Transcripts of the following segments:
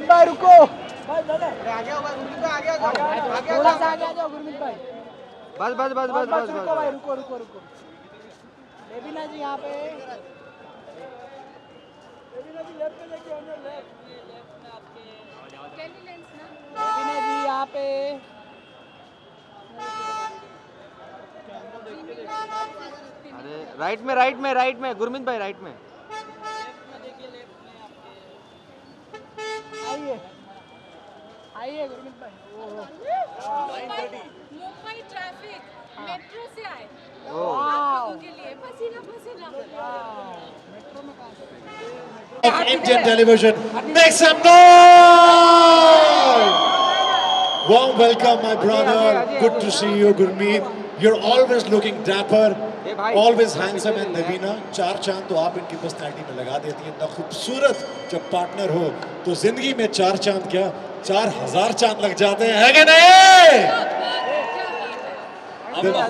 भाई रुको, आगे आओ भाई, गुरमीत भाई आगे आ जाओ, थोड़ा सा आगे आ जाओ गुरमीत भाई। बस बस बस बस बस रुको भाई, रुको रुको रुको। डेबिना जी यहाँ पे, डेबिना जी लेफ्ट में लेके आओ, लेफ्ट में आपके डेबिना जी यहाँ पे। अरे राइट में गुरमीत भाई, राइट में आइए आइए गुरमीत भाई। मुंबई ट्रैफिक मेट्रो से आए के लिए पसीना पसीना। मेट्रो में कहाँ से? Indian television, make some noise! Warm welcome, my brother. Good to see you, Gurmeet. You're always looking dapper, always handsome and Debina. चार चांद तो आप इनकी पर्सनैलिटी में लगा देती हैं। इतना खूबसूरत जब पार्टनर हो तो जिंदगी में चार चांद क्या 4000 चांद लग जाते हैं, है कि नहीं?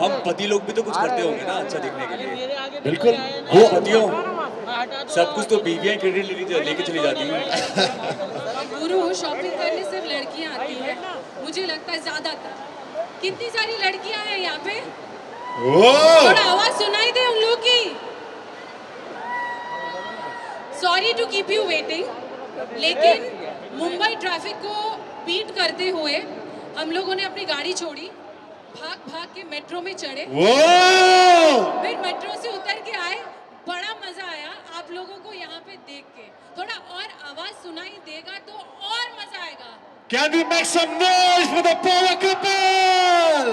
हम पति लोग भी तो कुछ करते होंगे ना अच्छा दिखने के लिए। बिल्कुल, वो पतियों सब कुछ तो बीवियां क्रेडिट लेके चली जाती हैं। गुरु शॉपिंग करने सिर्फ लड़कियां आती हैं, मुझे लगता है ज्यादातर। कितनी सारी लड़कियां हैं यहाँ पे, थोड़ा आवाज सुनाई दे उन लोग की। Sorry to keep you waiting, लेकिन मुंबई ट्रैफिक को बीट करते हुए हम लोगों ने अपनी गाड़ी छोड़ी, भाग भाग के मेट्रो में चढ़े, फिर मेट्रो से उतर के आए। बड़ा मजा आया आप लोगों को यहाँ पे देख के। थोड़ा और आवाज सुनाई देगा तो और मजा आएगा। Can we make some noise for the power couple?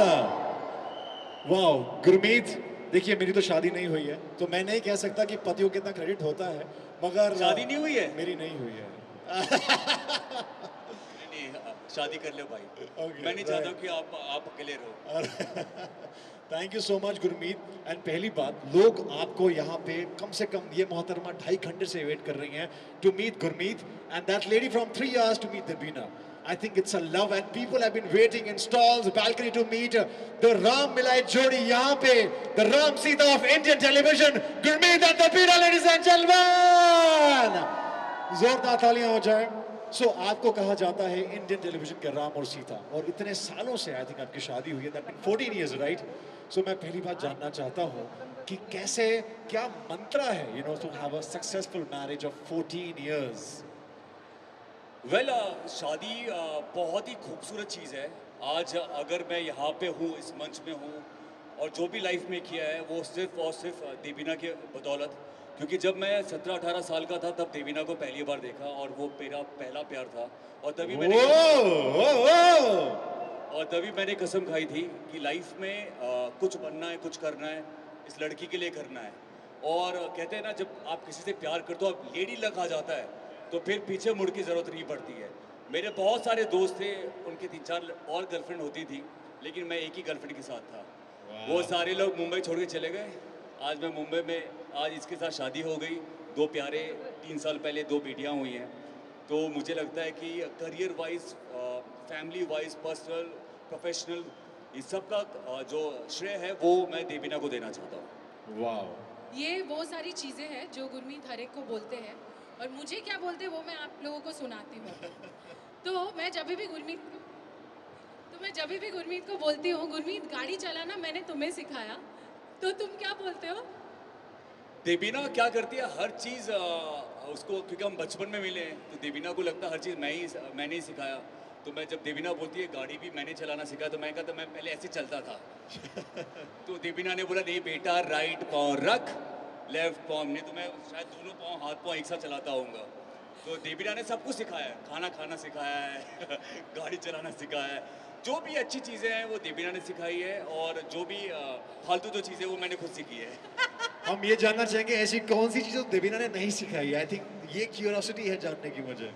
Wow, Gurmeet, देखिए मेरी तो शादी नहीं हुई है, तो मैं नहीं कह सकता कि पतियों कितना क्रेडिट होता है, मगर शादी नहीं हुई है? मेरी नहीं हुई है। नहीं, शादी कर लो भाई। मैं नहीं चाहता कि आप अकेले रहो। Thank you so much Gurmeet. And पहली बात, लोग आपको यहाँ पे कम से कम ये मोहतरमा 2.5 घंटे से वेट कर रही हैं to meet Gurmeet and that lady from 3 hours to meet Debina. I think it's a love and people have been waiting in stalls, balcony to meet the Ram Milai Jodi यहाँ पे, the Ram Sita of Indian television, Gurmeet and Debina, ladies and gentlemen. जोरदार तालियां हो जाए। सो आपको कहा जाता है इंडियन टेलीविजन के राम और सीता, और इतने सालों से आई थिंक आपकी शादी हुई है, दैट मीन 14 years, राइट? सो मैं पहली बात जानना चाहता हूँ कि कैसे, क्या मंत्र है you know to have a successful marriage of 14 years? Well, शादी बहुत ही खूबसूरत चीज़ है। आज अगर मैं यहाँ पे हूँ, इस मंच में हूँ, और जो भी लाइफ में किया है वो सिर्फ और सिर्फ देबीना के बदौलत। क्योंकि जब मैं 17-18 साल का था तब देबीना को पहली बार देखा और वो मेरा पहला प्यार था, और तभी मैंने कसम खाई थी कि लाइफ में कुछ बनना है, कुछ करना है, इस लड़की के लिए करना है। और कहते हैं ना, जब आप किसी से प्यार करते हो, आप लेडी लग आ जाता है, तो फिर पीछे मुड़ की ज़रूरत नहीं पड़ती है। मेरे बहुत सारे दोस्त थे, उनके 3-4 और गर्लफ्रेंड होती थी, लेकिन मैं एक ही गर्लफ्रेंड के साथ था। वो सारे लोग मुंबई छोड़ के चले गए। आज मैं मुंबई में, आज इसके साथ शादी हो गई, 2 प्यारे, 3 साल पहले 2 बेटियां हुई हैं। तो मुझे लगता है कि career wise, family wise, personal, professional, इस सब का जो श्रेय है वो मैं देबीना को देना चाहता हूँ। वाह, ये वो सारी चीज़ें हैं जो गुरमीत हर एक को बोलते हैं, और मुझे क्या बोलते हैं वो मैं आप लोगों को सुनाती हूँ। तो मैं जब भी गुरमीत को बोलती हूँ, गुरमीत गाड़ी चलाना मैंने तुम्हें सिखाया, तो तुम क्या बोलते हो? देबीना क्या करती है, हर चीज़ उसको, क्योंकि हम बचपन में मिले हैं, तो देबीना को लगता है हर चीज़ मैंने ही सिखाया। तो मैं जब देबीना बोलती है गाड़ी भी मैंने चलाना सिखाया, तो मैं कहता मैं पहले ऐसे चलता था। तो देबीना ने बोला नहीं बेटा, राइट पाँव रख, लेफ्ट पाँव नहीं, तो मैं शायद दोनों पाँव, हाथ पाँव एक साथ चलाता होऊंगा। तो देबीना ने सब कुछ सिखाया है, खाना खाना सिखाया है, गाड़ी चलाना सिखाया है, जो भी अच्छी चीज़ें हैं वो देबीना ने सिखाई है, और जो भी फालतू जो चीज़ें वो मैंने खुद सीखी है। हम ये जानना चाहेंगे ऐसी कौन सी चीज़ देबीना ने नहीं सिखाई? आई थिंक ये क्यूरियोसिटी है जानने की मुझे।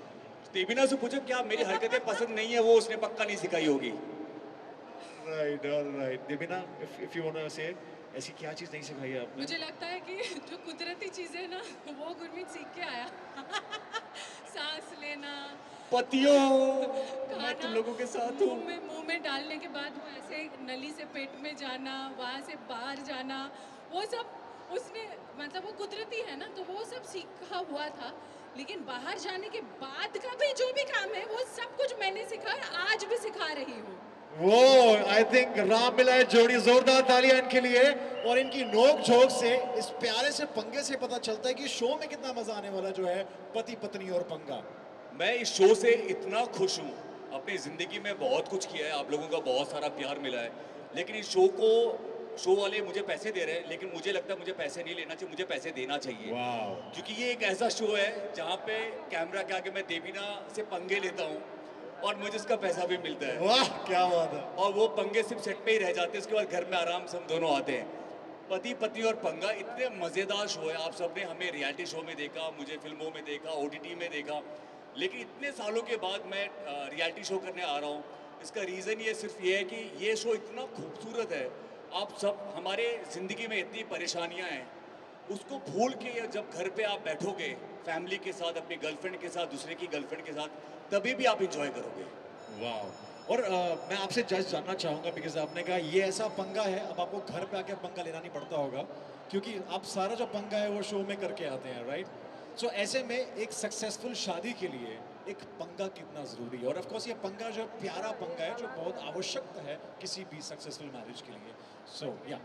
देबीना से पूछो क्या मेरी हरकतें पसंद नहीं है, वो उसने पक्का नहीं सिखाई होगी। Right, alright. Debina, if you want to say, ऐसी क्या चीज़ नहीं सिखाई है आपने? मुझे लगता है कि जो कुदरती चीज़ें ना वो गुरमीत सीख के आया। सांस लेना, पतियों, मैं तुम लोगों के साथ हूँ। मुंह में डालने के बाद वो ऐसे नली से पेट में जाना, वहाँ से बाहर जाना, वो सब उसने, मतलब वो कुदरती है ना, तो वो सब सीखा हुआ था। लेकिन बाहर जाने के बाद का भी जो भी काम है वो सब कुछ मैंने सीखा और आज भी सिखा रही हूँ। वो आई थिंक राम मिलाए जोड़ी, जोरदार तालियां इनके लिए। और इनकी नोक झोंक से, इस प्यारे से पंगे से पता चलता है कि शो में कितना मजा आने वाला जो है पति पत्नी और पंगा। मैं इस शो से इतना खुश हूँ, अपनी ज़िंदगी में बहुत कुछ किया है, आप लोगों का बहुत सारा प्यार मिला है, लेकिन इस शो वाले मुझे पैसे दे रहे हैं, लेकिन मुझे लगता है मुझे पैसे नहीं लेना चाहिए, मुझे पैसे देना चाहिए। क्योंकि ये एक ऐसा शो है जहाँ पे कैमरा के आगे मैं देवीना से पंगे लेता हूँ और मुझे इसका पैसा भी मिलता है। वाह क्या बात है। और वो पंगे सिर्फ सेट पे ही रह जाते हैं, उसके बाद घर में आराम से हम दोनों आते हैं। पति पत्नी और पंगा इतने मज़ेदार शो है, आप सबने हमें रियलिटी शो में देखा, मुझे फिल्मों में देखा, OTT में देखा, लेकिन इतने सालों के बाद मैं रियलिटी शो करने आ रहा हूँ। इसका रीज़न ये सिर्फ ये है कि ये शो इतना खूबसूरत है, आप सब, हमारे ज़िंदगी में इतनी परेशानियाँ हैं, उसको भूल के जब घर पे आप बैठोगे फैमिली के साथ, अपनी गर्लफ्रेंड के साथ, दूसरे की गर्लफ्रेंड के साथ, तभी भी आप इंजॉय करोगे। वाह। और मैं आपसे जस्ट जानना चाहूँगा, बिकॉज आपने कहा ये ऐसा पंगा है, अब आपको घर पे आके पंगा लेना नहीं पड़ता होगा, क्योंकि आप सारा जो पंगा है वो शो में करके आते हैं, राइट? सो ऐसे में एक सक्सेसफुल शादी के लिए एक पंगा कितना ज़रूरी है, और ऑफ कोर्स ये पंगा जो प्यारा पंगा है जो बहुत आवश्यक है किसी भी सक्सेसफुल मैरिज के लिए। सो या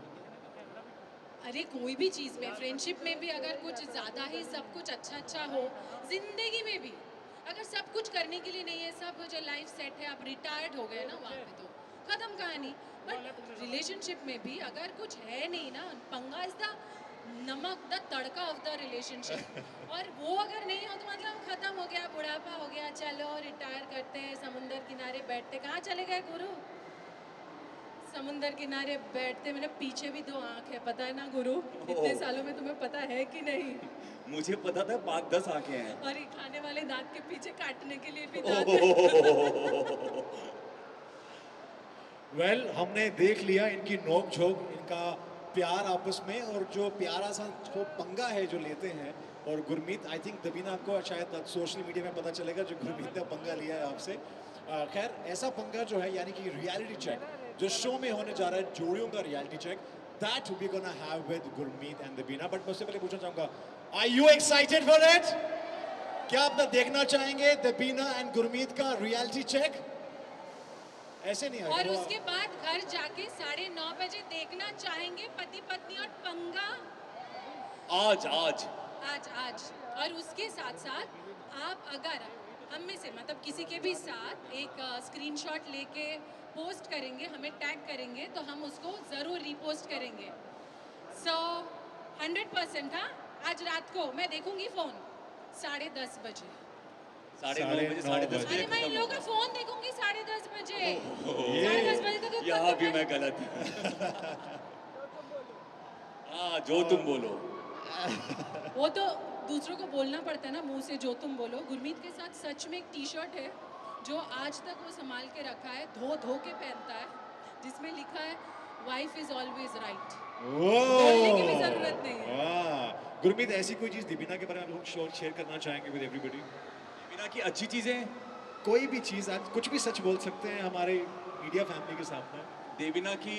अरे कोई भी चीज़ में, फ्रेंडशिप में भी अगर कुछ ज़्यादा ही सब कुछ अच्छा हो, जिंदगी में भी अगर सब कुछ करने के लिए नहीं है, सब जो लाइफ सेट है, आप रिटायर्ड हो गए ना, वहाँ पे तो खत्म कहानी। बट रिलेशनशिप में भी अगर कुछ है नहीं ना, पंगा इज द नमक, the tadka of the relationship. और वो अगर नहीं हो तो मतलब खत्म हो गया, बुढ़ापा हो गया, चलो रिटायर करते हैं, समुंदर किनारे बैठते। कहाँ चले गए गुरु? समुंदर किनारे बैठते, मेरे पीछे भी 2 आँख है, पता है ना गुरु? इतने सालों में तुम्हें पता है कि नहीं? मुझे पता था 5-10 आंखें हैं। और ये खाने वाले दांत के पीछे काटने के लिए भी दांत है। वेल हमने देख लिया इनकी नोक झोंक, इनका प्यार आपस में, और जो प्यारा सा जो पंगा है जो लेते हैं। और गुरमीत, आई थिंक दबीना आपको शायद सोशल मीडिया में पता चलेगा जो गुरमीत ने पंगा लिया है आपसे। खैर ऐसा पंगा जो है, यानी कि रियलिटी चेक जो शो में होने जा रहा है, जोड़ियों का reality check, that we gonna have with Gurmeet and Debina. But मैं उससे पहले पूछना चाहूँगा, are you excited for it? क्या आप देखना चाहेंगे दबीना एंड गुरमीत का रियलिटी चेक? ऐसे नहीं है। और उसके बाद घर जाके 9:30 बजे देखना चाहेंगे पति पत्नी और पंगा। आज और उसके साथ साथ आप अगर हम में से मतलब किसी के भी साथ एक स्क्रीनशॉट लेके पोस्ट करेंगे, हमें टैग करेंगे, तो हम उसको ज़रूर रीपोस्ट करेंगे। सो 100%। हाँ, आज रात को मैं देखूंगी फ़ोन 10:30 बजे। 9:30 बजे, 10:30 बजे। अरे मैं इन लोगों का फ़ोन देखूंगी 10:30 बजे। ये 10:30 बजे तक यहाँ भी मैं गलत। हाँ, जो तुम बोलो। वो तो दूसरों को बोलना पड़ता है ना, मुंह से जो तुम बोलो। गुरमीत के साथ सच में एक टी-शर्ट है जो आज तक वो संभाल के रखा है, धो के पहनता है, जिसमें लिखा है वाइफ इज ऑलवेज राइट। बोलने की भी जरूरत नहीं है। गुरमीत, ऐसी कोई चीज दीपिना के बारे में हम शेयर करना चाहेंगे विद एवरीबॉडी? दीपिना की अच्छी चीजें, कोई भी चीज, आज कुछ भी सच बोल सकते हैं हमारे मीडिया फैमिली के सामने। देवीना की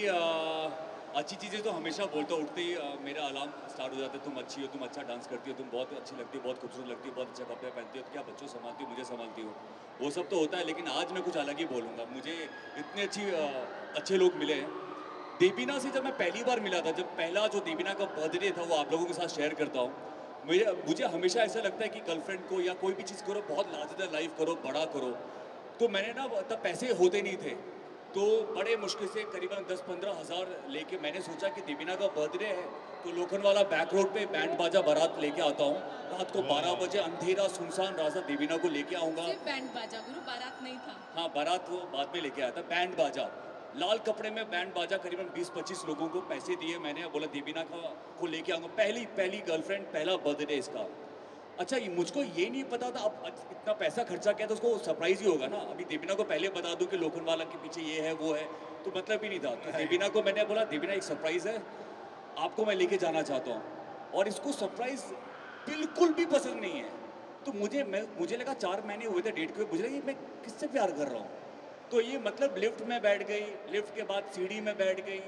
अच्छी चीज़ें तो हमेशा बोलता, उठते ही मेरा अलार्म स्टार्ट हो जाता है, तुम अच्छी हो, तुम अच्छा डांस करती हो, तुम बहुत अच्छी लगती हो, बहुत खूबसूरत लगती हो, बहुत अच्छा कपड़े पहनती हो, तो क्या बच्चों संभालती हो, मुझे संभालती हो, वो सब तो होता है। लेकिन आज मैं कुछ अलग ही बोलूँगा। मुझे इतने अच्छे लोग मिले हैं। देवीना से जब मैं पहली बार मिला था, जब पहला जो देवीना का बर्थडे था, वो आप लोगों के साथ शेयर करता हूँ। मुझे हमेशा ऐसा लगता है कि गर्लफ्रेंड को या कोई भी चीज़ करो, बहुत लार्जर लाइफ करो, बड़ा करो। तो मैंने ना, तब पैसे होते नहीं थे, तो बड़े मुश्किल से करीबन 10-15 हज़ार लेके मैंने सोचा कि दीपिना का बर्थडे है, तो लोखंडवाला बैक रोड पे बैंड बाजा बारात लेके आता हूँ। रात को 12 बजे अंधेरा सुनसान रास्ता, देवीना को लेके आऊँगा। सिर्फ बैंड बाजा गुरु, बारात नहीं था। हाँ, बारात वो बाद में लेके आया था। बैंड बाजा, लाल कपड़े में बैंड बाजा, करीबन 20-25 लोगों को पैसे दिए मैंने, बोला देवीना को लेके आऊँगा। पहली गर्लफ्रेंड, पहला बर्थडे इसका। अच्छा, मुझको ये नहीं पता था, अब इतना पैसा खर्चा किया तो उसको सरप्राइज ही होगा ना। अभी देवीना को पहले बता दूं कि लोखंडवाला के पीछे ये है वो है, तो मतलब ही नहीं था। तो देवीना को मैंने बोला, देवीना एक सरप्राइज है, आपको मैं लेके जाना चाहता हूँ। और इसको सरप्राइज बिल्कुल भी पसंद नहीं है। तो मुझे लगा 4 महीने हुए थे डेट को, मुझे लगा मैं किससे प्यार कर रहा हूँ। तो ये मतलब लिफ्ट में बैठ गई, लिफ्ट के बाद सीढ़ी में बैठ गई,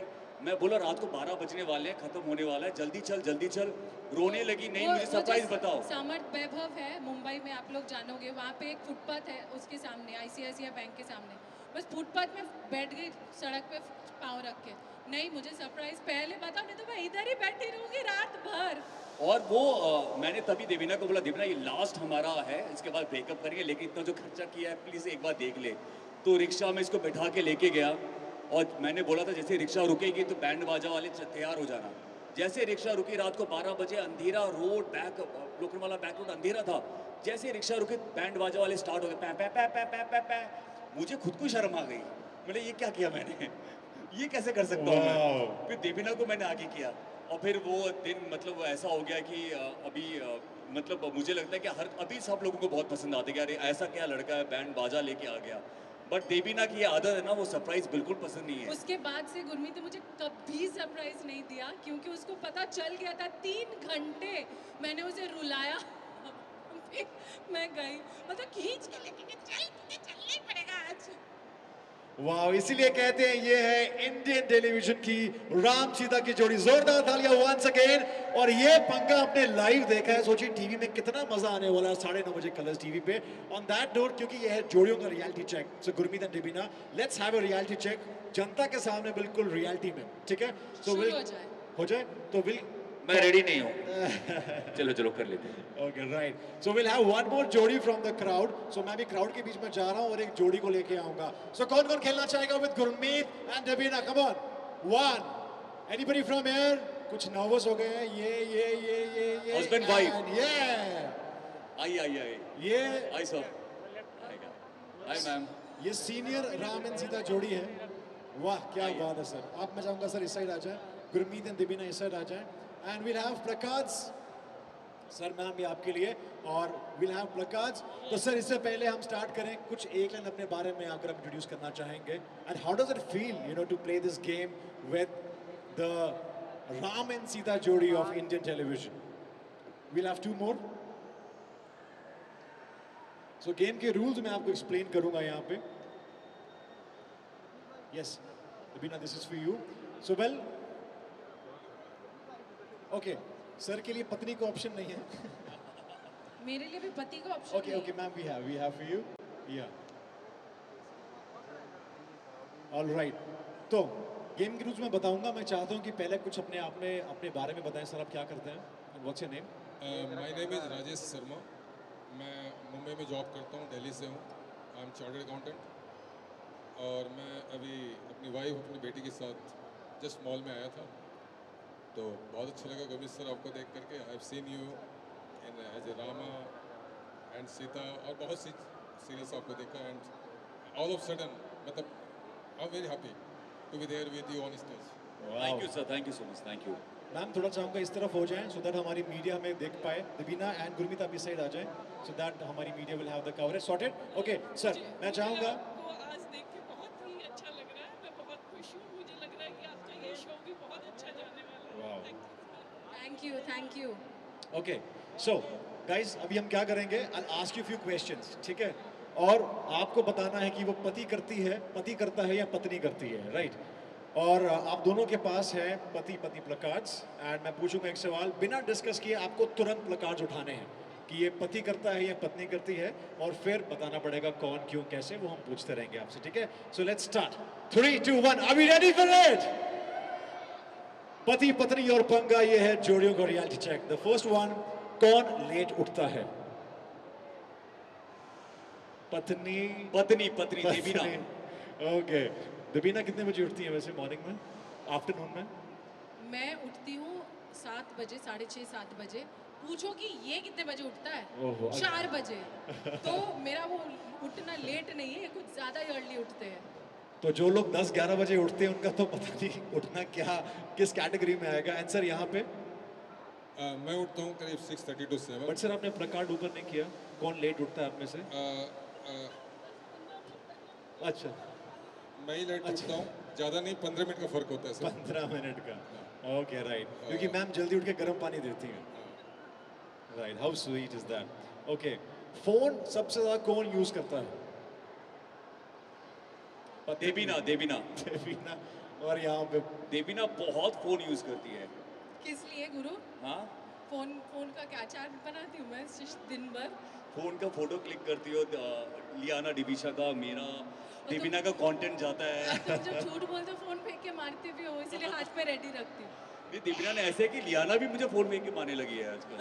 मैं बोला रात को 12 बजने वाले हैं, खत्म होने वाला है, जल्दी चल जल्दी चल। रोने लगी, नहीं वो- मुझे वो सरप्राइज जो बताओ। समर्थ वैभव है मुंबई में, आप लोग जानोगे, वहाँ पे एक फुटपाथ है, उसके सामने आईसीआईसीआई बैंक के सामने, बस फुटपाथ में बैठ गई सड़क पे पाँव रख के। नहीं मुझे सरप्राइज पहले बताओ, नहीं तो मैं इधर ही बैठी रहूंगी रात भर। और वो मैंने तभी देवीना को बोला, देवीना ये लास्ट हमारा है, इसके बाद ब्रेकअप करेंगे, लेकिन इतना जो खर्चा किया है प्लीज़ एक बार देख ले। तो रिक्शा में इसको बैठा के लेके गया और मैंने बोला था जैसे रिक्शा रुकेगी तो बैंड बाजा वाले तैयार हो जाना। जैसे रिक्शा रुकी रात को 12 बजे, अंधेरा रोड, बैक लोखंड वाला बैक रोड अंधेरा था। जैसे रिक्शा रुकी बैंड बाजा वाले स्टार्ट हो गए, पै पै पै पै पै पै पै। मुझे खुद को शर्म आ गई, मैंने ये क्या किया मैंने, ये कैसे कर सकता हूँ मैं। फिर देवीना को मैंने आगे किया और फिर वो दिन मतलब ऐसा हो गया कि अभी मतलब मुझे लगता है कि हर अभी सब लोगों को बहुत पसंद आते हैं कि अरे ऐसा क्या लड़का है बैंड बाजा लेके आ गया। बट देवीना की ये आदत है ना, वो सरप्राइज बिल्कुल पसंद नहीं है। उसके बाद से गुरमीत ने मुझे कभी सरप्राइज नहीं दिया, क्योंकि उसको पता चल गया था। 3 घंटे मैंने उसे रुलाया मैं गई, मतलब खींच के लेके गई, चल तुझे चलना ही पड़ेगा आज। वाह, इसीलिए कहते हैं ये है इंडियन टेलीविजन की राम सीता की जोड़ी। जोरदार तालियां वंस अगेन। और ये पंगा आपने लाइव देखा है, सोचिए टीवी में कितना मजा आने वाला है 9:30 बजे कलर्स टीवी पे। ऑन दैट नोट, क्योंकि ये है जोड़ियों का reality check, so Gurmeet and Debina, let's have a reality check जनता के सामने, बिल्कुल रियलिटी में, ठीक है? सो शुरू हो जाए तो विल मैं रेडी नहीं हूँ। चलो चलो कर लेते हैं। Okay, right. So we'll have one more जोड़ी from the crowd. So मैं भी crowd के बीच में जा रहा हूँ और एक जोड़ी को लेके आऊँगा. So कौन-कौन खेलना चाहेगा with Gurmeet and Debina? Come on. One. Anybody from here? कुछ nervous हो गए हैं. ये. Husband, wife. And yeah. आई ये आई सर, हाय मैम। ये senior राम and सीता जोड़ी है. वाह, क्या बात है सर. आप मैं चाहूँगा सर इस साइड आ जाए. Gurmeet and Debina इस साइड आ जाए. And we'll have placards. Sir ma'am ये आपके लिए, और विल हैव प्लकार्ड्स। तो सर इससे पहले हम स्टार्ट करें, कुछ एक लाइन अपने बारे में अगर आप इंट्रोड्यूस करना चाहेंगे, and how does it feel to play this game with the Ram and Sita जोड़ी of Indian television. Will have 2 more. So game के रूल्स मैं आपको एक्सप्लेन करूंगा यहाँ पे। Yes Debina, this is for you. So well, okay, sir के लिए पत्नी को ऑप्शन नहीं है। मेरे लिए भी पति का ऑप्शन नहीं है। Okay, ma'am, we have for you. Yeah. All right. तो गेम के रूल्स मैं बताऊंगा। मैं चाहता हूँ कि पहले कुछ अपने बारे में बताएं सर, आप क्या करते हैं? And what's your name? My name is Rajesh Sharma. मैं मुंबई में जॉब करता हूँ, दिल्ली से हूँ। I am chartered accountant. और मैं अभी अपनी वाइफ, अपनी बेटी के साथ जस्ट मॉल में आया था, तो बहुत अच्छा लगा गुरमीत सर आपको देख करके। I have seen you in as a Rama and Sita, और बहुत सी सीरीज आपको देखा, एंड ऑल ऑफ सडन मतलब I am very happy to be there with you on stage. Thank you sir, thank you so much, thank you. Ma'am थोड़ा चाहूँगा इस तरफ हो जाएं, सो दैट हमारी मीडिया हमें देख पाए। Debina एंड गुरमीत आप इस साइड आ जाएं, सो दैट हमारी media will have the coverage sorted. Okay sir, मैं चाहूँगा, आपको आज देख के बहुत ही अच्छा लग रहा है। मैं बहुत खुश हूँ। मुझे लग रहा है कि आपका ये शो भी बहुत अच्छा जाने वाला है। Thank you. Okay so guys, अभी हम क्या करेंगे, I ask you few questions, ठीक है? और आपको बताना है कि वो पति करता है या पत्नी करती है, राइट? और आप दोनों के पास है पति प्लकार्ड्स, एंड मैं पूछूंगा एक सवाल, बिना डिस्कस किए आपको तुरंत प्लकार्ड्स उठाने हैं कि ये पति करता है या पत्नी करती है, और फिर बताना पड़ेगा कौन, क्यों, कैसे, वो हम पूछते रहेंगे आपसे, ठीक है? So let's start. 3, 2, 1, are we ready for it? पति पत्नी और पंगा, ये है जोड़ियों का रियलिटी चेक। द फर्स्ट वन, कौन लेट उठता है? पत्नी देवीना। ओके, देवीना कितने बजे उठती है वैसे मॉर्निंग में, आफ्टरनून में? मैं उठती हूँ 7 बजे, 6:30 7 बजे। पूछो कि ये कितने बजे उठता है? ओहो, 4 बजे। तो मेरा वो उठना लेट नहीं है, कुछ ज़्यादा ही अर्ली उठते हैं। तो जो लोग 10-11 बजे उठते हैं उनका तो पता नहीं उठना क्या, किस कैटेगरी में आएगा। आंसर यहाँ पे मैं उठता हूँ करीब 6:30 to 7। बट सर आपने प्लकार्ड ऊपर नहीं किया, कौन लेट उठता है आप में से? अच्छा, मैं ही लेट उठता हूँ, ज़्यादा नहीं, 15 मिनट का फ़र्क होता है सर। 15 मिनट का। ओके राइट, क्योंकि मैम जल्दी उठ के गर्म पानी देती हैं। Right, how sweet is that. Okay, phone सबसे ज़्यादा कौन यूज करता है? देवीना। देवीना। और यहाँ पे देबीना बहुत फोन यूज करती है। किस लिए गुरु? हाँ, फोन का क्या चार्ट बनाती हूँ मैं दिन भर। फोन का फोटो क्लिक करती हो, लियाना डिबिशा का, मेरा, तो देबीना का कंटेंट जाता है। तुम जब झूठ बोलते हो फोन फेंक के मारते भी हो, इसलिए हाथ में रेडी रखती हूँ। नहीं, देबीना ने ऐसे कि लियाना भी मुझे फोन फेंक के मारने लगी है आजकल।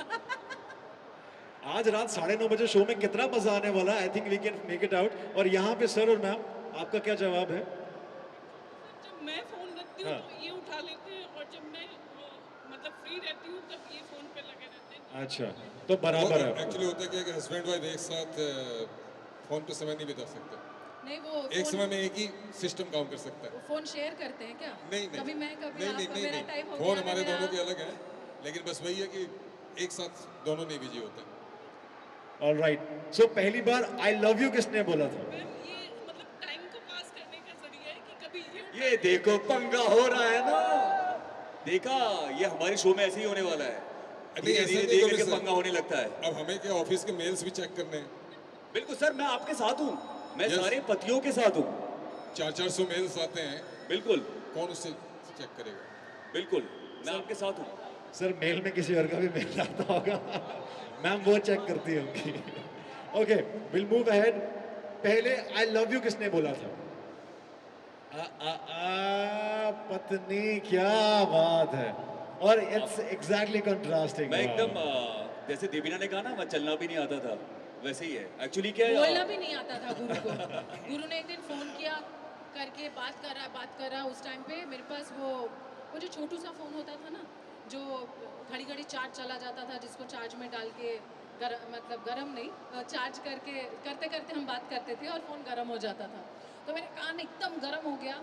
आज रात 9:30 बजे शो में कितना मजा आने वाला है। I think we can make it out. और यहाँ पे सर और मैम, आपका क्या जवाब है? जब मैं फोन रखती हूँ हाँ। तो ये उठा लेते हैं, और जब मैं मतलब फ्री रहती हूँ तब ये फोन पे लगे रहते हैं। अच्छा, तो बराबर है। एक्चुअली होता है कि हस्बैंड वाइफ एक साथ फोन पे समय नहीं बिता सकते। नहीं, वो एक समय में एक ही सिस्टम काम कर सकता है। फोन शेयर करते हैं क्या? नहीं कभी मैं कभी नहीं आप, नहीं कभी नहीं मेरा नहीं टाइम हो फोन गया, हमारे मेरा- दोनों के अलग है, लेकिन बस वही है कि एक साथ दोनों नहीं बिजी होते हैं। ऑलराइट, सो पहली बार आई लव यू किसने बोला था? मैम ये मतलब टाइम को पास करने का जरिया है कि कभी ये ये देखो पंगा हो रहा है ना, देखा, ये हमारे शो में ऐसे ही होने वाला है। नहीं, धीरे ऐसा धीरे नहीं धीरे कभी करके सर। पंगा होने लगता है। अब हमें क्या ऑफिस के मेल्स भी चेक करने हैं। बिल्कुल सर, मैं आपके साथ हूँ, मैं Yes. सारे पतियों के साथ हूँ। 400 मेल्स आते हैं, बिल्कुल कौन उससे चेक करेगा? बिल्कुल, मैं आपके साथ हूँ। सर मेल में किसी और का भी मेल आता होगा। मैम वो चेक करती होंगी। Okay, will move ahead. पहले आई लव यू किसने बोला था? पत्नी, क्या बात है। और इट्स एग्जैक्टली कंट्रास्टिंग। मैं एकदम जैसे देबीना ने कहा ना, मैं चलना भी नहीं आता था, वैसे ही है। एक्चुअली क्या है, बोलना भी नहीं आता था गुरु को। गुरु ने एक दिन फोन किया करके बात कर रहा उस टाइम पे मेरे पास वो जो छोटू सा फोन होता था ना, जो घड़ी घड़ी चार्ज चला जाता था, जिसको चार्ज में डाल के मतलब गरम नहीं, चार्ज करते करते हम बात करते थे और फोन गरम हो जाता था। तो मेरे कान एकदम गरम हो गया।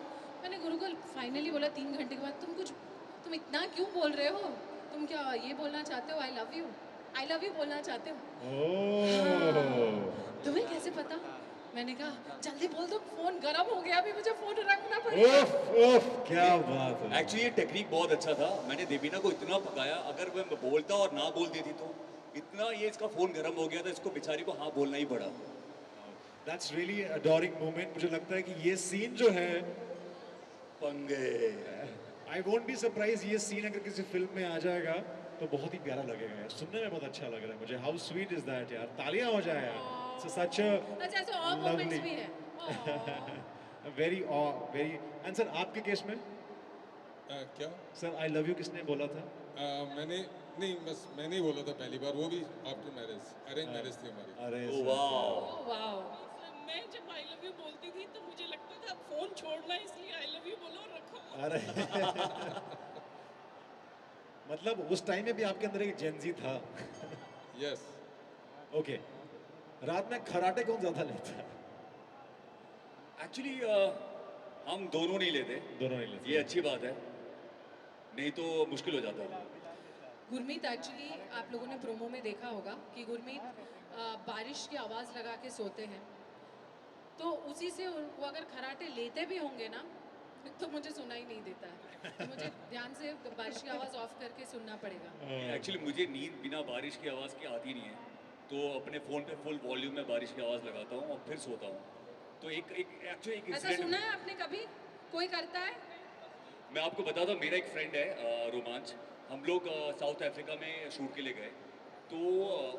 मैंने गुरु को फाइनली बोला 3 घंटे के बाद, तुम इतना क्यों बोल रहे हो? तुम क्या ये बोलना चाहते हो, आई लव यू बोलना चाहते हो? हाँ, तुम्हें कैसे पता? मैंने कहा जल्दी बोल दो, फोन गरम हो गया, अभी मुझे फोन रखना पड़ेगा। ओफ, क्या बात है। एक्चुअली ये टेक्निक बहुत अच्छा था। मैंने देबीना को इतना पकाया, अगर मैं बोलता और ना बोल देती तो इतना ये इसका फोन गर्म हो गया था, इसको बेचारी को हाँ बोलना ही पड़ा। That's really adoring moment. मुझे लगता है कि ये सीन जो है, पंगे। आई वोंट बी सरप्राइज, ये सीन अगर किसी फिल्म में आ जाएगा तो बहुत ही प्यारा लगेगा यार। सुनने में बहुत अच्छा लग रहा है मुझे। हाउ स्वीट इज दैट यार। तालियां हो जाए यार। सच अच्छा, ऐसे और मोमेंट्स भी है। Very very. एंड सर आपके केस में क्या? सर आई लव यू किसने बोला था? मैंने नहीं, बस मैंने ही बोला था पहली बार, वो भी आफ्टर मैरिज, अरेंज मैरिज थी हमारी। अरे ओह वाओ। वाओ। मैं जब आई लव यू बोलती थी तो मुझे लगता था फोन छोड़ना, इसलिए आई लव यू बोलो और रखो। अरे मतलब उस टाइम में भी आपके अंदर एक जेंजी था। यस। ओके, रात में खराटे कौन ज्यादा लेता है? एक्चुअली हम दोनों नहीं लेते, दोनों नहीं लेते। ये अच्छी बात है, नहीं तो मुश्किल हो जाता है। गुरमीत, एक्चुअली आप लोगों ने प्रोमो में देखा होगा कि गुरमीत बारिश की आवाज़ लगा के सोते हैं, तो उसी से वो अगर खराटे लेते भी होंगे ना तो मुझे सुनाई नहीं देता है, तो मुझे ध्यान से बारिश की आवाज़ ऑफ करके सुनना पड़ेगा। एक्चुअली मुझे नींद बिना बारिश की आवाज़ के आती नहीं है, तो अपने फ़ोन पे फुल वॉल्यूम में बारिश की आवाज़ लगाता हूँ और फिर सोता हूँ। तो एक्चुअली एक ऐसा इंसिडेंट सुना है आपने कभी? कोई करता है? मैं आपको बताता हूँ। मेरा एक फ्रेंड है रोमांच, हम लोग साउथ अफ्रीका में शूट के लिए गए, तो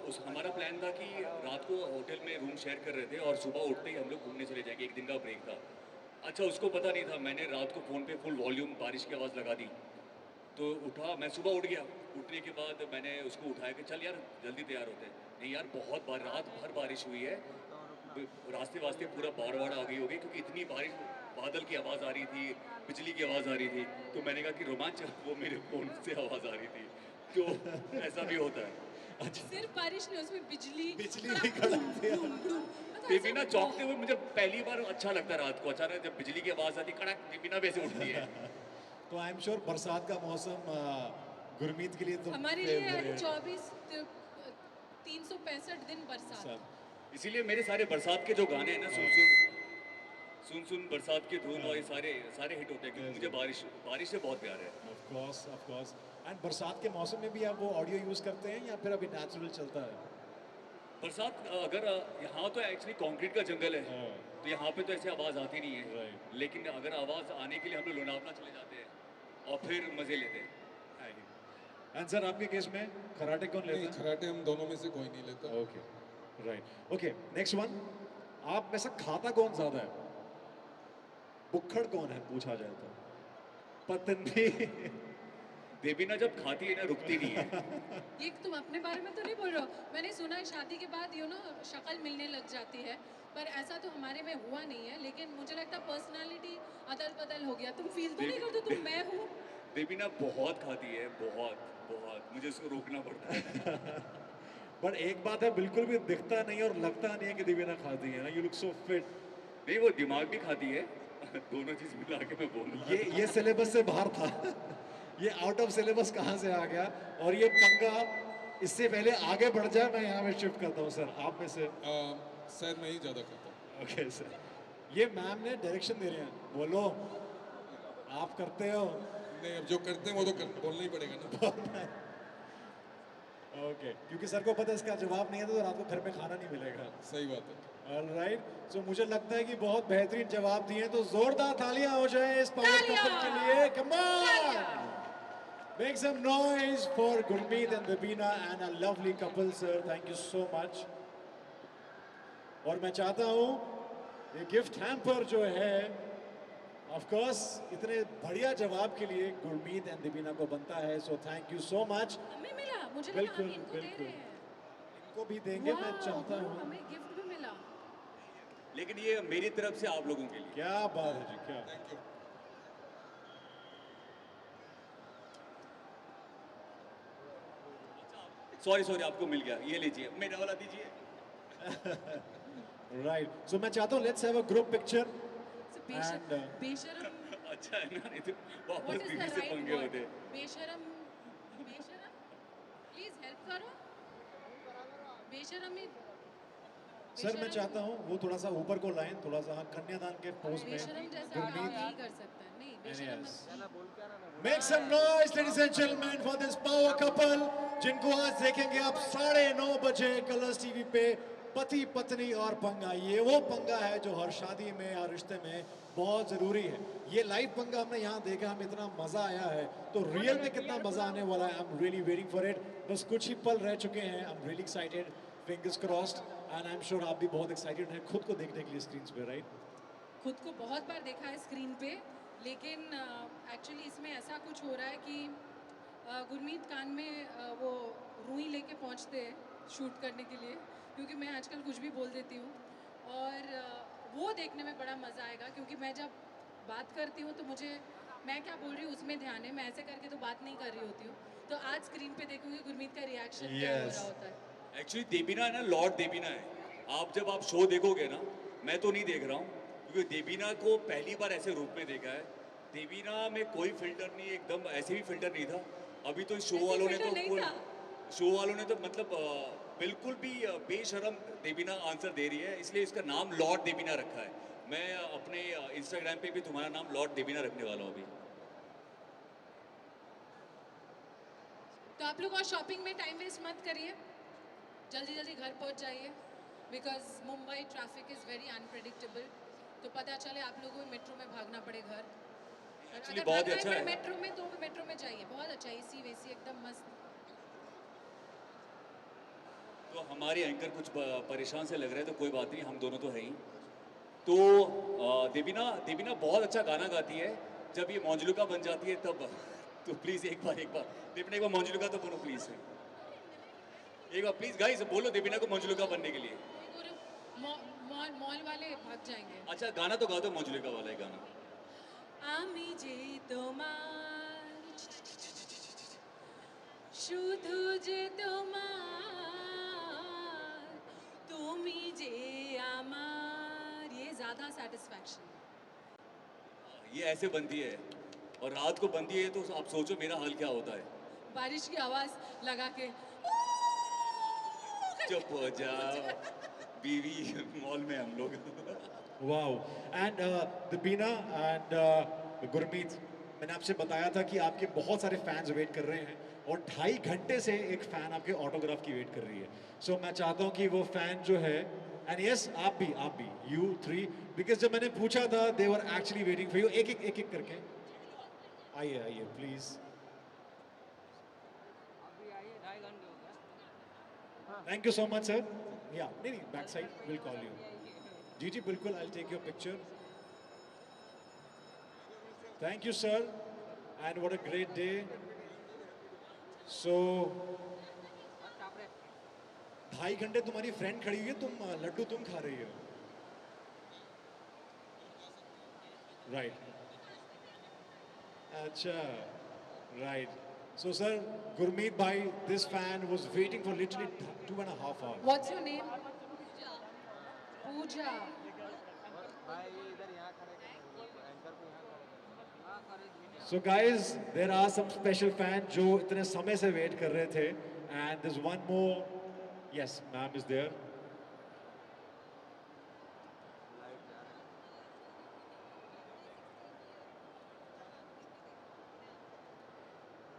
उस हमारा प्लान था कि रात को होटल में रूम शेयर कर रहे थे और सुबह उठते ही हम लोग घूमने चले जाएंगे, एक दिन का ब्रेक था। अच्छा, उसको पता नहीं था, मैंने रात को फ़ोन पे फुल वॉल्यूम बारिश की आवाज़ लगा दी, तो उठा, मैं सुबह उठ गया। उठने के बाद मैंने उसको उठाया कि चल यार जल्दी तैयार होते हैं। नहीं यार, बहुत बार रात भर बारिश हुई है, रास्ते वास्ते पूरा बाढ़ आ गई होगी, क्योंकि इतनी बारिश, बादल की आवाज़ आ रही थी, बिजली की आवाज़ आ रही थी। तो मैंने कहा कि रोमांच, वो मेरे फ़ोन से आवाज़ आ रही थी। तो ऐसा भी होता है। सिर्फ बारिश नहीं, उसमें बिजली भी कड़क, देबीना चौंकते हुए मुझे पहली बार अच्छा लगता है रात को, अचानक जब बिजली की आवाज़ आती, कड़क, देबीना वैसे उठती है। तो आई एम श्योर बरसात का मौसम गुरमीत के लिए तो हमारे लिए favorite। 365 दिन बरसात। इसीलिए मेरे सारे बरसात के जो गाने हैं ना, सुन सुन बरसात की धुन, और ये सारे हिट होते हैं, क्योंकि मुझे बारिश से बहुत प्यार है। Of course. एंड बरसात के मौसम में भी आप वो ऑडियो यूज करते हैं या फिर अभी नेचुरल चलता है? बरसात अगर यहाँ तो एक्चुअली कंक्रीट का जंगल है, तो यहाँ पे तो ऐसे आवाज़ आती नहीं है। लेकिन अगर आवाज़ आने के लिए हम लोग लोनावला चले जाते हैं और फिर मज़े लेते हैं। एंड सर आपके केस में कराटे कौन लेता नहीं, है? कराटे हम दोनों में से कोई नहीं लेता। Okay, right, okay, next one. आप में से खाता कौन ज्यादा है? बुक्खड़ कौन है पूछा जाए तो? पत्नी। देबीना जब खाती है ना रुकती नहीं है। ये तुम अपने बारे में तो नहीं बोल रहे हो? मैंने सुना है शादी के बाद शक्ल मिलने लग जाती है, पर ऐसा तो हमारे में हुआ नहीं है। लेकिन मुझे लगता है पर्सनालिटी अदल बदल हो गया। तुम फील तो नहीं करते तुम मैं हूँ? देबीना बहुत खाती है, बहुत बहुत, मुझे उसको रोकना पड़ता है। पर एक बात है, बिल्कुल भी दिखता नहीं और लगता नहीं है कि देबीना खाती है ना। You look so fit. नहीं, वो दिमाग भी खाती है। दोनों चीज मिला के मैं बोल रहा हूँ। ये सिलेबस से बाहर था। ये आउट ऑफ सिलेबस कहाँ से आ गया? और ये पंगा, इससे पहले आगे बढ़ जाए मैं यहाँ पे शिफ्ट करता हूँ सर आप में से। सर मैं ही ज़्यादा करता हूँ। ओके सर, ये मैम ने डायरेक्शन दे रहे हैं, बोलो आप करते हो। नहीं, अब जो करते हैं वो तो बोलना ही पड़ेगा ना। ओके, क्योंकि सर को पता है इसका जवाब नहीं है तो रात को घर में खाना नहीं मिलेगा। सही बात है। ऑलराइट, सो मुझे लगता है कि बहुत बेहतरीन जवाब दिए, तो जोरदार तालियां हो जाए इस पावर कपल के लिए। Come on, make some noise for Gurmeet and Debina and a lovely couple sir, thank you so much. और मैं चाहता हूं ये गिफ्ट हैम्पर जो है, ऑफ कोर्स इतने बढ़िया जवाब के लिए गुरमीत एंड देबीना को बनता है, so thank you so much. हमें मिला, मुझे लगा बिल्कुल हम इनको दे बिल्कुल, रहे हैं। इनको भी देंगे, मैं चाहता हूँ। हमें गिफ्ट भी मिला। लेकिन ये मेरी तरफ से आप लोगों के लिए। क्या बात है जी, क्या। Thank you. सॉरी आपको मिल गया, ये लीजिए, मेरा वाला दीजिए। राइट, सो मैं चाहता हूँ let's have a group picture. बेशरम। अच्छा है ना, नहीं तो What वापस is बीवी the से right पंगे word? होते। बेशरम। बेशरम। प्लीज हेल्प करो। बेशरम ही। सर मैं चाहता हूँ वो थोड़ा सा ऊपर को लाएं, थोड़ा सा कन्यादान के पोज में। बेशरम जैसा काम नहीं कर सकता। नहीं बेशरम। Make some noise ladies and gentleman for this power couple, जिनको आज देखेंगे आप 9:30 बजे कलर्स टीवी पे। पति पत्नी और पंगा, ये वो पंगा है जो हर शादी में हर रिश्ते में बहुत जरूरी है। ये लाइव पंगा हमने यहाँ देखा, हमें इतना मजा आया है, तो रियल में कितना मजा आने वाला है। I am really waiting for it. बस कुछ ही पल रह चुके हैं, I am really excited, fingers crossed, and I am sure आप भी बहुत एक्साइटेड हैं खुद को देखने के लिए स्क्रीन पे, राइट? खुद को बहुत बार देखा है स्क्रीन पे, लेकिन एक्चुअली इसमें ऐसा कुछ हो रहा है कि गुरमीत कान में वो रुई लेके पहुंचते हैं शूट करने के लिए, क्योंकि मैं आजकल कुछ भी बोल देती हूँ, और वो देखने में बड़ा मज़ा आएगा। क्योंकि मैं जब बात करती हूँ तो मुझे मैं क्या बोल रही हूँ उसमें ध्यान है, मैं ऐसे करके तो बात नहीं कर रही होती हूँ। तो आज स्क्रीन पे देखूंगी गुरमीत का रिएक्शन क्या हो रहा होता है। एक्चुअली देबीना है ना, लॉर्ड देबीना है। जब आप शो देखोगे ना, मैं तो नहीं देख रहा हूँ, क्योंकि देबीना को पहली बार ऐसे रूप में देखा है। देबीना में कोई फिल्टर नहीं, एकदम ऐसे भी फिल्टर नहीं था। अभी तो शो वालों ने तो मतलब बिल्कुल भी बेशरम देबीना आंसर दे रही है, इसलिए इसका नाम लॉर्ड देबीना रखा है। मैं अपने इंस्टाग्राम पे भी तुम्हारा नाम लॉर्ड देबीना रखने वाला हूँ अभी। तो आप लोग और शॉपिंग में टाइम वेस्ट मत करिए, जल्दी जल्दी घर पहुंच जाइए, because Mumbai traffic is very unpredictable. तो पता चले आप लोगों को मेट्रो में भागना पड़े घर। एक्चुअली बहुत अच्छा है मेट्रो में, तो मेट्रो में जाइए, बहुत अच्छा, एसी वेसी एकदम मस्त। तो हमारे एंकर कुछ परेशान से लग रहे हैं, तो कोई बात नहीं, हम दोनों तो हैं ही। तो देबीना बहुत अच्छा गाना गाती है। जब ये मौजलुका बन जाती है तब तो प्लीज़ एक बार देबीना एक बार मौजलुका तो बोलो प्लीज़, एक बार प्लीज़ गाइस बोलो देबीना को मौजलुका बनने के लिए। मॉल वाले भाग जाएंगे। अच्छा गाना तो गा दो, मौजलुका वाला ही गाना। আমি যে তোমার শুধু যে তোমার তুমি যে আমার, ये ज़्यादा सेटिस्फैक्शन। ये ऐसे बनती है और रात को बनती है, तो आप सोचो मेरा हाल क्या होता है। बारिश की आवाज़ लगा के चुप हो जाओ, बीवी मॉल में हम लोग। Wow, and Debina and Gurmeet, मैंने आपसे बताया था कि आपके बहुत सारे फैंस वेट कर रहे हैं, और 2.5 घंटे से एक फैन आपके ऑटोग्राफ की वेट कर रही है. सो मैं चाहता हूँ कि वो फैन जो है, एंड यस आप भी यू 3, बिकॉज जब मैंने पूछा था they were actually waiting for you. एक करके आइए please. Thank you so much sir. या नहीं back side will call you. जी बिल्कुल, I take your picture. Thank you sir and what a great day. So 2.5 घंटे तुम्हारी फ्रेंड खड़ी हुई है, तुम लड्डू तुम खा रही हो. राइट. अच्छा, right. So sir, Gurmeet bhai, this fan was waiting for literally 2.5 hours. What's your name? Pooja. So guys, there are some special fans जो इतने समय से wait कर रहे थे, and there's one more. Yes, ma'am is there.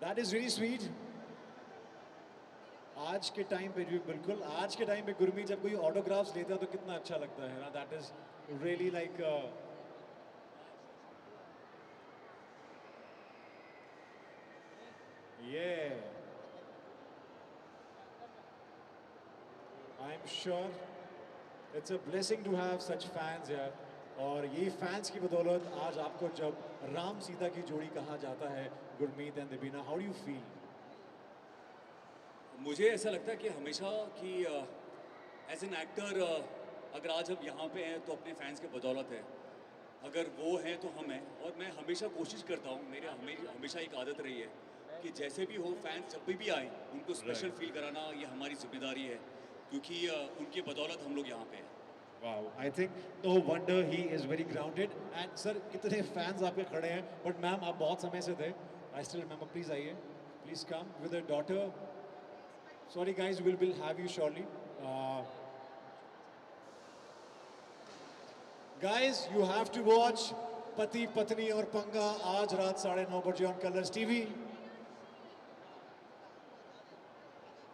That is really sweet. आज के time पे भी बिल्कुल, आज के टाइम पे गुरमीत जब कोई ऑटोग्राफ्स लेता है तो कितना अच्छा लगता है ना. That is really like I am sure it's a blessing to have such fans यार. और ये फैंस की बदौलत आज आपको जब राम सीता की जोड़ी कहा जाता है, Gurmeet and Debina, how do you feel? मुझे ऐसा लगता है कि हमेशा कि एज एन एक्टर अगर आज हम यहाँ पे हैं तो अपने फैंस के बदौलत है. अगर वो हैं तो हम हैं. और मैं हमेशा कोशिश करता हूँ, मेरे हमेशा एक आदत रही है कि जैसे भी हो फैंस जब भी आए उनको स्पेशल फील कराना ये हमारी जिम्मेदारी है, क्योंकि उनके बदौलत हम लोग यहाँ पे हैं. Wow, I think no wonder he is very grounded. And sir, कितने fans आपके खड़े हैं, but मैम आप बहुत समय से थे. I still remember. Please आइए, please come with your daughter. Sorry guys, we'll have you shortly. Guys, you have to watch पति पत्नी और पंगा आज रात 9:30 बजे on Colors TV.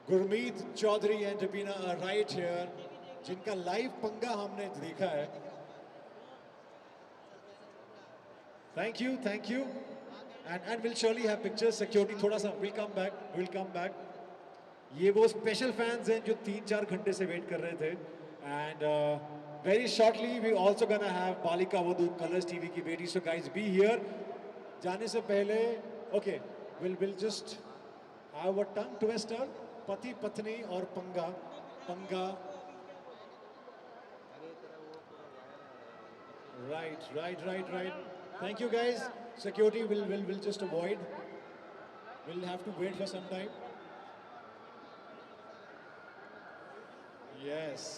Gurmeet Choudhary and Debina are right here. जिनका लाइव पंगा हमने देखा है. Thank you and will surely have pictures. Security थोड़ा सा विल कम बैक. ये वो स्पेशल फैंस हैं जो 3-4 घंटे से वेट कर रहे थे. And very shortly we also gonna have Balika Vadhu Colors TV की बेटी. So guys be here. जाने से पहले okay will just have a tongue twister. पति पत्नी और पंगा. Right. Thank you guys. Security will just avoid. We'll have to wait for some time. Yes.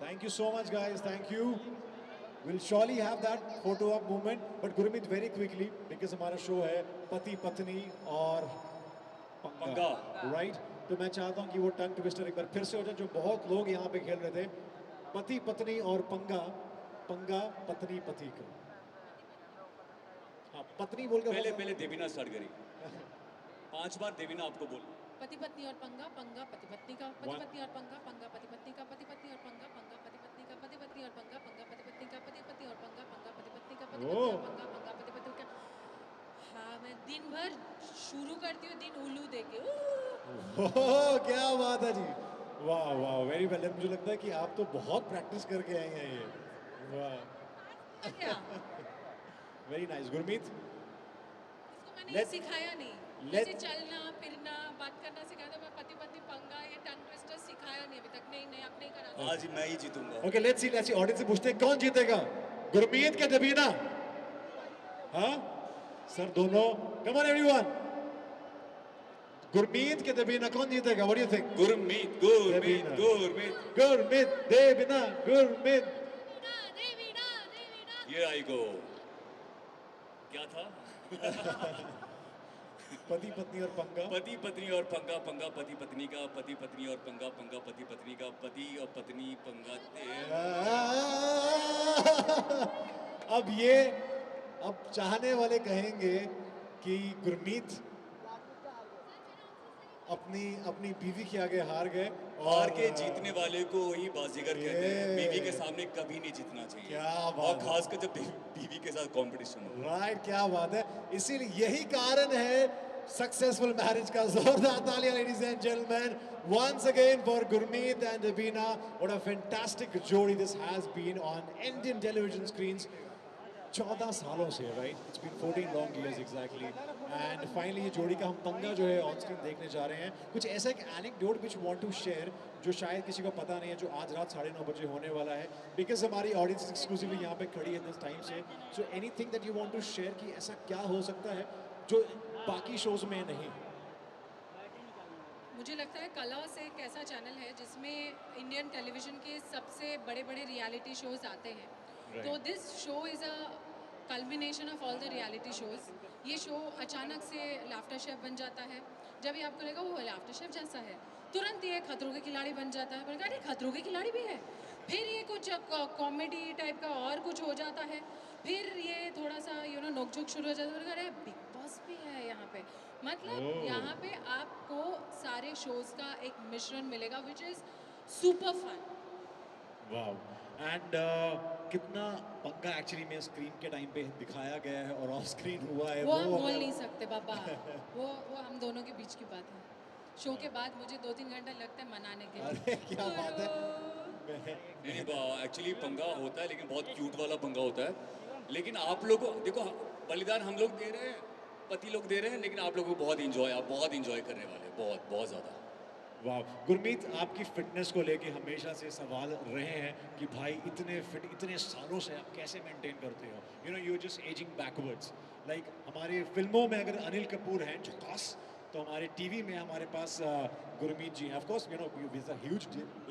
Thank you so much guys. Thank you. We'll surely have that photo op moment. But Gurmeet very quickly because हमारा show है पति पत्नी और पंगा. Right? तो मैं चाहता हूँ कि वो टंग ट्विस्टर एक बार फिर से हो जाए जो बहुत लोग यहाँ पे खेल रहे थे. पति पत्नी और पंगा पत्नी पति को. हाँ पत्नी बोलकर पहले देबीना स्टार्ट करी. 5 बार देबीना आपको बोल. पति पत्नी और पंगा पति पत्नी का. पति पत्नी और पंगा पति पत्नी का. पति पत्नी और पंगा पति पत्नी का. पति पत्नी और पंगा पति पत्नी का. पति पत्नी और पंगा पति पत्नी का. पति पत्नी और पंगा पति पत्नी का. हाँ मैं दिन भर शुरू करती हूँ दिन उल्लू देके. क्या बात है जी. वाह वेरी वेल. मुझे लगता है कि आप तो बहुत प्रैक्टिस करके आए हैं ये. वाह वेरी नाइस. गुरमीत इसको मैंने ये सिखाया नहीं. जैसे चलना फिरना बात करना सिखाया था. मैं पति पत्नी पंगा ये टंग ट्विस्टर सिखाया नहीं अभी तक. नहीं अब नहीं करा. आज मैं ही जीतूंगा. ओके लेट्स सी ऑडियंस से पूछते हैं कौन जीतेगा, गुरमीत के देबीना? हाँ सर दोनों. Come on everyone. गुरमीत के देबीना कौन जीतेगा? What do you think? Gurmeet Debina Gurmeet. Here I go. क्या था? पति पत्नी और पंगा. पति पत्नी और पंगा पति पत्नी का. पति पत्नी और पंगा पति पत्नी का. पति और पत्नी पंगा. अब चाहने वाले कहेंगे कि गुरमीत अपनी बीवी के आगे हार गए हार के जीतने वाले को ही बाजीगर कहते हैं। बीवी के सामने कभी नहीं जीतना चाहिए। क्या बात और खासकर जब बीवी के साथ कंपटीशन हो। राइट, क्या बात है। इसीलिए यही कारण है सक्सेसफुल मैरिज का। जोरदार तालियां ladies and gentlemen once again for Gurmeet and Debina. What a fantastic जोड़ी this has been on Indian television screens 14 सालों से, right? It's been 14 long years exactly. And finally ये जोड़ी का हम पंगा जो है ऑन स्क्रीन देखने जा रहे हैं। कुछ ऐसा एक anecdote which you want to share जो शायद किसी को पता नहीं है, जो आज रात 9:30 बजे होने वाला है, बिकॉज हमारी ऑडियंस एक्सक्लूसिवली यहाँ पे खड़ी है दिस टाइम से। So anything that you want to share कि ऐसा क्या हो सकता है जो बाकी शोज में नहीं? मुझे लगता है कलर्स एक ऐसा चैनल है जिसमें इंडियन टेलीविजन के सबसे बड़े बड़े रियलिटी शोज आते हैं। तो this show is a culmination of all the reality shows. ये शो अचानक से लाफ्टर शेफ बन जाता है। जब ये आपको लगेगा वो लाफ्टर शेफ जैसा है, तुरंत ये खतरों के खिलाड़ी बन जाता है। बोलेगा अरे खतरों के खिलाड़ी भी है। फिर ये कुछ कॉमेडी टाइप का और कुछ हो जाता है। फिर ये थोड़ा सा नोकझोंक शुरू हो जाता है। बोलेगा अरे बिग बॉस भी है यहाँ पे। मतलब यहाँ पे आपको सारे शोज का एक मिश्रण मिलेगा which is super fun. Wow. And कितना पंगा एक्चुअली में स्क्रीन के टाइम पे दिखाया गया है और ऑफ स्क्रीन हुआ है वो हम बोल नहीं सकते बाबा। वो हम दोनों के बीच की बात है। शो के बाद मुझे 2-3 घंटा लगता है मनाने के लिए। अरे क्या बात है। नहीं, एक्चुअली पंगा होता है लेकिन बहुत क्यूट वाला पंगा होता है। लेकिन आप लोग देखो, बलिदान हम लोग दे रहे हैं, पति लोग दे रहे हैं, लेकिन आप लोगों को बहुत इंजॉय करने वाले, बहुत बहुत ज़्यादा। वाह गुरमीत, आपकी फिटनेस को लेके हमेशा से सवाल रहे हैं कि भाई इतने फिट इतने सालों से आप कैसे मेंटेन करते हो? You just ageing backwards. Like हमारी फिल्मों में अगर अनिल कपूर हैं झकास, तो हमारे टीवी में हमारे पास गुरमीत जी हैं। Of course with a huge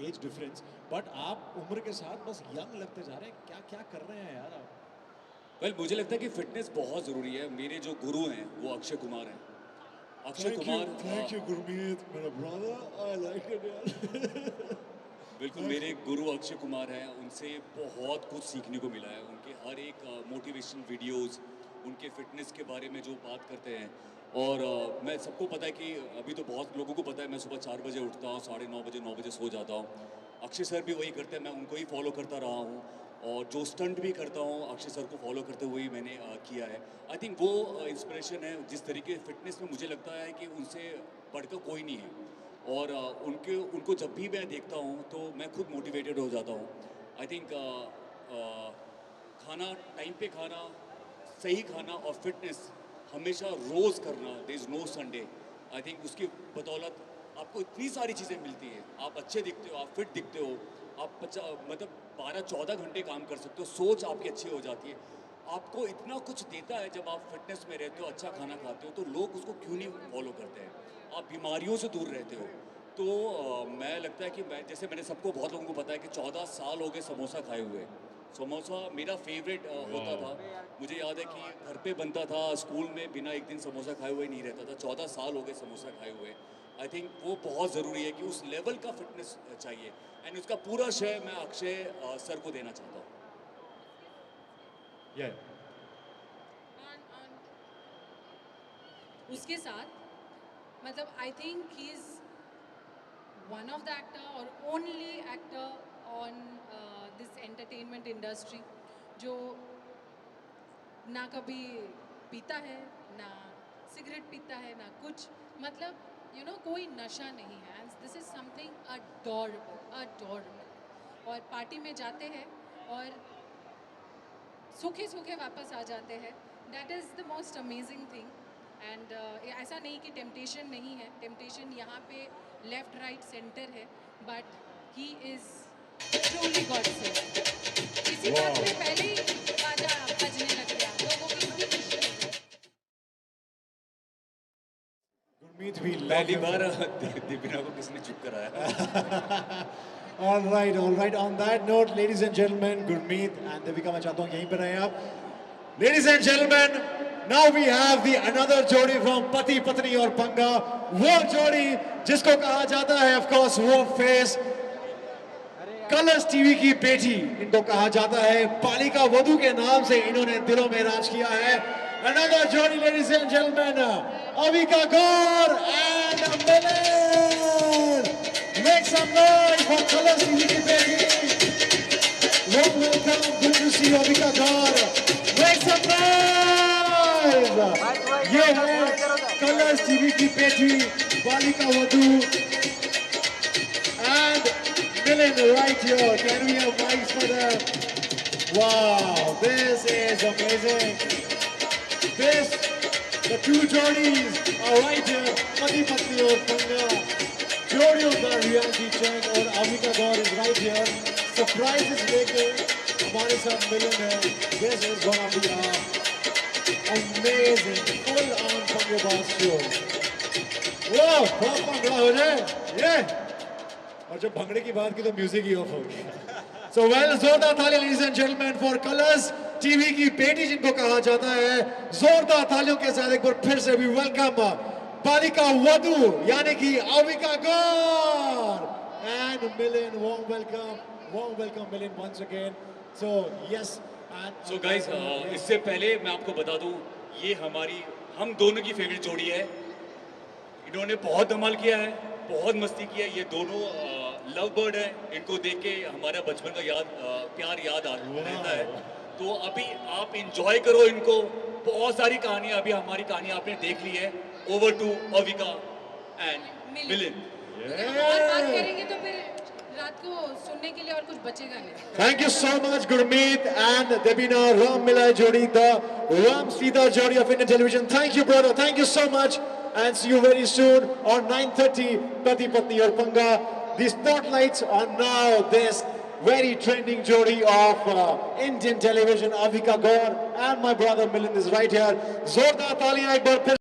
age difference, but आप उम्र के साथ बस यंग लगते जा रहे हैं। क्या क्या कर रहे हैं यार आप? वेल, मुझे लगता है कि फिटनेस बहुत ज़रूरी है। मेरे जो गुरु हैं वो अक्षय कुमार हैं। अक्षय कुमार, थैंक यू गुरमीत, मेरा ब्रदर, आई लाइक इट यार। बिल्कुल मेरे गुरु अक्षय कुमार हैं। उनसे बहुत कुछ सीखने को मिला है। उनके हर एक मोटिवेशन वीडियोस, उनके फिटनेस के बारे में जो बात करते हैं। और मैं सबको पता है कि अभी तो बहुत लोगों को पता है मैं सुबह 4 बजे उठता हूँ, 9:30 बजे 9 बजे सो जाता हूँ। अक्षय सर भी वही करते हैं, मैं उनको ही फॉलो करता रहा हूँ। और जो स्टंट भी करता हूँ अक्षय सर को फॉलो करते हुए ही मैंने किया है। आई थिंक वो इंस्पिरेशन है। जिस तरीके फिटनेस में मुझे लगता है कि उनसे बढ़कर कोई नहीं है। और उनको जब भी मैं देखता हूँ तो मैं खुद मोटिवेटेड हो जाता हूँ। आई थिंक खाना टाइम पे खाना, सही खाना और फिटनेस हमेशा रोज़ करना, there is no Sunday. I think उसकी बदौलत आपको इतनी सारी चीज़ें मिलती हैं। आप अच्छे दिखते हो, आप फिट दिखते हो, आप मतलब 12-14 घंटे काम कर सकते हो, सोच आपकी अच्छी हो जाती है। आपको इतना कुछ देता है जब आप फिटनेस में रहते हो, अच्छा खाना खाते हो, तो लोग उसको क्यों नहीं फॉलो करते हैं? आप बीमारियों से दूर रहते हो। तो मैं लगता है कि जैसे मैंने सबको, बहुत लोगों को पता है कि 14 साल हो गए समोसा खाए हुए। समोसा मेरा फेवरेट होता था। मुझे याद है कि घर पे बनता था, स्कूल में बिना एक दिन समोसा खाए हुए नहीं रहता था। 14 साल हो गए समोसा खाए हुए। आई थिंक वो बहुत ज़रूरी है कि उस लेवल का फिटनेस चाहिए। एंड उसका पूरा श्रेय मैं अक्षय सर को देना चाहता हूँ। उसके साथ मतलब I think he is one of the actor और only actor on this entertainment industry जो ना कभी पीता है, ना सिगरेट पीता है, ना कुछ, मतलब कोई नशा नहीं है। And this is something adorable. और पार्टी में जाते हैं और सूखे सूखे वापस आ जाते हैं। That is the most amazing thing. And ऐसा नहीं कि टेम्पटेशन नहीं है, टेम्पटेशन यहाँ पे लेफ्ट राइट सेंटर है, but he is truly God saved. इसी बात में पहले ही बाजा बजने लग गया, लोगों की बड़ी खुशी हो गई। गुरमीत भी पहली बार दीपिका को किसने चुप कराया? All right. On that note, ladies and gentlemen, Gurmeet and Avika, मैं चाहता हूँ यहीं पर रहें आप. Ladies and gentlemen, now we have the another जोड़ी from पति पत्नी और पंगा. वो जोड़ी जिसको कहा जाता है, of course, वो फेस कलर्स टीवी की बेटी, इनको कहा जाता है बालिका वधू के नाम से इन्होंने दिलों में राज किया है. Another journey, ladies and gentlemen, Avika Gor-Milind. Make some noise for Colors TV की बेटी. Warm welcome, good to see Avika Gor. Make some noise. ये है Colors TV की बेटी, Balika Vadhu. And Milind right here. Can we have mics for them? Wow, this is amazing. The two jodies are right here. Pati Patni और Panga. जोड़ियों का reality check और Avika Gor is right here. Surprises लेके हमारे साथ Milind है. This is gonna be an amazing, full-on Panga Bass show. Wow, बहुत भंगड़ा हो जाए. Yeah. और जब भंगड़े की बात की तो म्यूजिक ही ऑफ हो गया. So well, जोरदार तालियां ladies and gentlemen for Colors TV की बेटी जिनको कहा जाता है. जोरदार तालियों के साथ एक बार फिर से भी वेलकम बालिका वधू यानी कि अविका गौर and Milind. Warm welcome Milind once again. So yes. So guys, इससे पहले मैं आपको बता दूं, ये हम दोनों की फेवरेट जोड़ी है. इन्होंने बहुत धमाल किया है, बहुत मस्ती किया है. ये दोनों लव बर्ड है. इनको देख के हमारा बचपन का प्यार याद रहता है. तो अभी आप एंजॉय करो इनको. बहुत सारी कहानियां, अभी हमारी कहानी आपने देख ली है. Over to Avika and Milind. और बात करेंगे तो फिर रात को सुनने के लिए और कुछ बचेगा नहीं. Thank you so much Gurmeet and Debina, Ram Milai Jodi, the Ram Sita Jodi of Indian television. Thank you brother, thank you so much, and see you very soon on 9:30 Pati Patni or Panga. The spotlights are now this very trending jodi of Indian television. Avika Gor and my brother Milind is right here. Zordar taaliyan ek baar phir.